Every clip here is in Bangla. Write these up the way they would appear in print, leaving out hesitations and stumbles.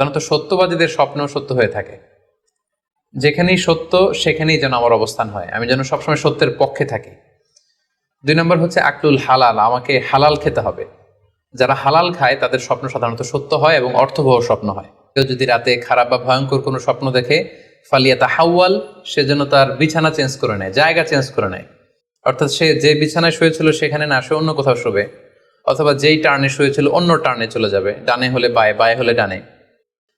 সাধারণত সত্যবাদীদের স্বপ্ন সত্য হয়ে থাকে। যেখানেই সত্য সেখানেই যেন আমার অবস্থান হয়, আমি যেন সবসময় সত্যের পক্ষে থাকি। 2 নম্বর হচ্ছে আকলুল হালাল, আমাকে হালাল খেতে হবে। যারা হালাল খায় তাদের স্বপ্ন সাধারণত সত্য হয় এবং অর্থবহ স্বপ্ন হয়। কেউ যদি রাতে খারাপ বা ভয়ঙ্কর কোনো স্বপ্ন দেখে, ফালিয়াতা হাওয়াল, সে যেন তার বিছানা চেঞ্জ করে নেয়, জায়গা চেঞ্জ করে নেয়। অর্থাৎ সে যে বিছানায় শুয়েছিল সেখানে না, সে অন্য কোথাও শোবে, অথবা যেই টার্নে শুয়েছিল অন্য টার্নে চলে যাবে, ডানে হলে বায়ে, বায়ে হলে ডানে।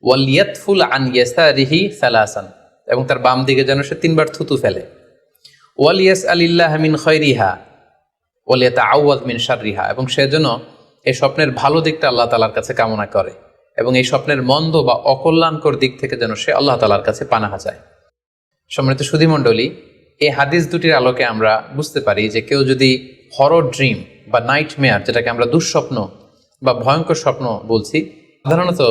ওয়ালিয়াতফুল আন ইয়াসারিহি সালাসান, এবং তার বাম দিকে যেন সে 3 বার থুতু ফেলে। ওয়ালিয়াস আলিল্লাহ মিন খৈরিহা ওয়ালিয়াতা আউয়াদ মিন শাররিহা, এবং সে যেন এই স্বপ্নের ভালো দিকটা আল্লাহ তাআলার কাছে কামনা করে, এবং এই স্বপ্নের মন্দ বা অকল্যাণকর দিক থেকে যেন সে আল্লাহ তাআলার কাছে পানাহা চায়। সম্মানিত সুধীমণ্ডলী, এই হাদিস দুটির আলোকে আমরা বুঝতে পারি যে কেউ যদি হরর ড্রিম বা নাইটমেয়ার, যেটাকে আমরা দুঃস্বপ্ন বা ভয়ঙ্কর স্বপ্ন বলছি, সাধারণত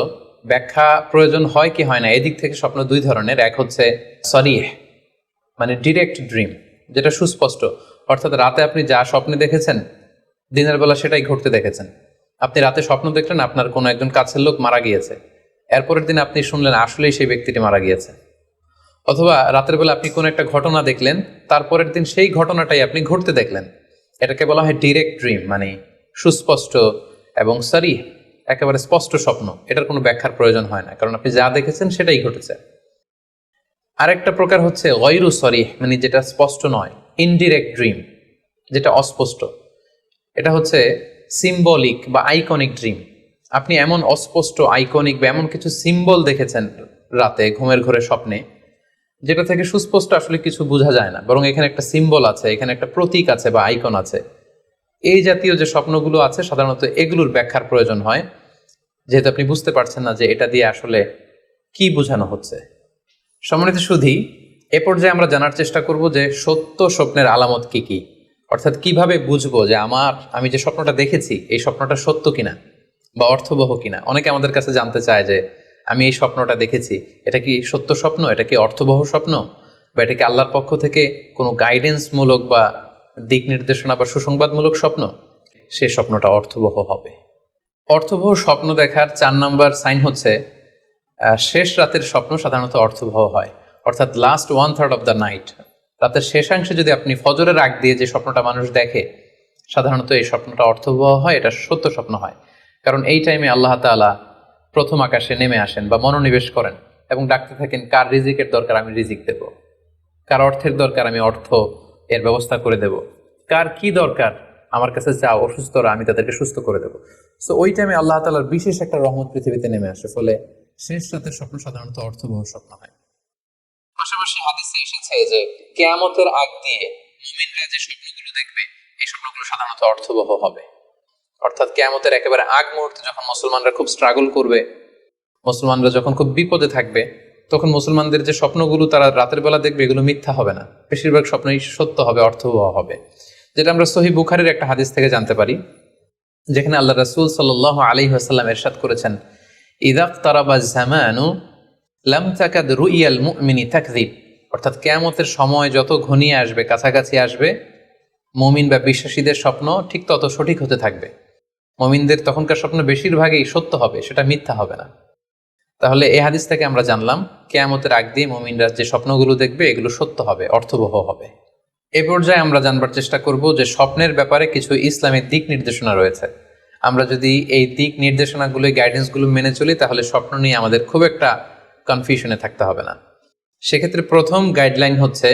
ব্যাখ্যা প্রয়োজন হয় কি হয় না এদিক থেকে স্বপ্ন 2 ধরনের। এক হচ্ছে সরিহ, মানে ডিরেক্ট ড্রিম, যেটা সুস্পষ্ট, অর্থাৎ রাতে আপনি যা স্বপ্নে দেখেছেন দিনের বেলা সেটাই ঘটতে দেখেছেন। আপনি রাতে স্বপ্ন দেখলেন আপনার কোনো একজন কাছের লোক মারা গিয়েছে, এরপরের দিন আপনি শুনলেন আসলেই সেই ব্যক্তিটি মারা গিয়েছে। অথবা রাতের বেলা আপনি কোনো একটা ঘটনা দেখলেন, তারপরের দিন সেই ঘটনাটাই আপনি ঘটতে দেখলেন। এটাকে বলা হয় ডিরেক্ট ড্রিম, মানে সুস্পষ্ট এবং সরিহ, একেবারে স্পষ্ট স্বপ্ন। এটার কোনো ব্যাখ্যার প্রয়োজন হয় না, কারণ আপনি যা দেখেছেন সেটাই ঘটেছে। আরেকটা প্রকার হচ্ছে গয়রু সরিহ, মানে যেটা স্পষ্ট নয়, ইনডিরেক্ট ড্রিম, যেটা অস্পষ্ট। এটা হচ্ছে সিম্বলিক বা আইকনিক ড্রিম। আপনি এমন অস্পষ্ট, আইকনিক বা এমন কিছু সিম্বল দেখেছেন রাতে ঘুমের ঘোরে স্বপ্নে, যেটা থেকে সুস্পষ্ট আসলে কিছু বোঝা যায় না, বরং এখানে একটা সিম্বল আছে, এখানে একটা প্রতীক আছে বা আইকন আছে। এই জাতীয় যে স্বপ্নগুলো আছে সাধারণত এগুলোর ব্যাখ্যার প্রয়োজন হয়, যেহেতু আপনি বুঝতে পারছেন না যে এটা দিয়ে আসলে কি বোঝানো হচ্ছে। সম্মানিত সুধী, এ পর্যায়ে আমরা জানার চেষ্টা করব যে সত্য স্বপ্নের আলামত কি কি, অর্থাৎ কিভাবে বুঝবো যে আমি যে স্বপ্নটা দেখেছি এই স্বপ্নটা সত্য কিনা বা অর্থবহ কিনা। অনেকে আমাদের কাছে জানতে চায় যে আমি এই স্বপ্নটা দেখেছি, এটা কি সত্য স্বপ্ন, এটা কি অর্থবহ স্বপ্ন, বা এটা কি আল্লাহর পক্ষ থেকে কোনো গাইডেন্সমূলক বা দিক নির্দেশনা বা সুসংবাদমূলক স্বপ্ন। সে স্বপ্নটা অর্থবহ হবে। অর্থবহ স্বপ্ন দেখার 4 নম্বর সাইন হচ্ছে শেষ রাতের স্বপ্ন সাধারণত অর্থবহ হয়, অর্থাৎ লাস্ট 1/3 অফ দ্য নাইট, রাতের শেষাংশে যদি আপনি ফজরের আগ দিয়ে যে স্বপ্নটা মানুষ দেখে, সাধারণত এই স্বপ্নটা অর্থবহ হয়, এটা সত্য স্বপ্ন হয়। কারণ এই টাইমে আল্লাহ তাআলা প্রথম আকাশে নেমে আসেন বা মনোনিবেশ করেন এবং ডাকতে থাকেন, কার রিজিকের দরকার আমি রিজিক দেব, কার অর্থের দরকার আমি অর্থ এর ব্যবস্থা করে দেব, কার কি দরকার আমার কাছে চাও, অসুস্থরা আমি তাদেরকে সুস্থ করে দেবো। সো ওই টাইমে আল্লাহ তাআলার বিশেষ একটা রহমত পৃথিবীতে নেমে আসে, ফলে শেষ রাতের স্বপ্ন সাধারণত অর্থবহ স্বপ্ন হয়। পাশাপাশি হাদিসে এসেছে যে কিয়ামতের আগ দিয়ে মুমিনরা যে স্বপ্নগুলো দেখবে এই স্বপ্নগুলো সাধারণত অর্থবহ হবে। অর্থাৎ কিয়ামতের একেবারে আগ মুহূর্তে যখন মুসলমানরা খুব স্ট্রাগল করবে, মুসলমানরা যখন খুব বিপদে থাকবে, তখন মুসলমানদের যে স্বপ্নগুলো তারা রাতের বেলা দেখবে এগুলো মিথ্যা হবে না, বেশিরভাগ স্বপ্নই সত্য হবে, অর্থবহ হবে। যেটা আমরা সহিহ বুখারীর একটা হাদিস থেকে জানতে পারি, যেখানে আল্লাহ রাসূল সাল্লাল্লাহু আলাইহি ওয়াসাল্লাম ইরশাদ করেছেন, ইযা ইকতারাবা যামানু লাম তাকাদ রুইয়াল মুমিনি তাকযিব, অর্থাৎ কিয়ামতের সময় যত ঘনিয়ে আসবে, কাছাকাছি আসবে, মুমিন বা বিশ্বাসীদের স্বপ্ন ঠিক তত সঠিক হতে থাকবে। মুমিনদের তখনকার স্বপ্ন বেশিরভাগই সত্য হবে, সেটা মিথ্যা হবে না। তাহলে এই হাদিস থেকে আমরা জানলাম কিয়ামতের আগ দিয়ে মুমিনরা যে স্বপ্নগুলো দেখবে এগুলো সত্য হবে, অর্থবহ হবে। এ পর্যায়ে আমরা জানবার চেষ্টা করব যে স্বপ্নের ব্যাপারে কিছু ইসলামিক দিক নির্দেশনা রয়েছে। আমরা যদি এই দিক নির্দেশনাগুলো, গাইডেন্সগুলো মেনে চলি, তাহলে স্বপ্ন নিয়ে আমাদের খুব একটা কনফিউশনে থাকতে হবে না। সেক্ষেত্রে প্রথম গাইডলাইন হচ্ছে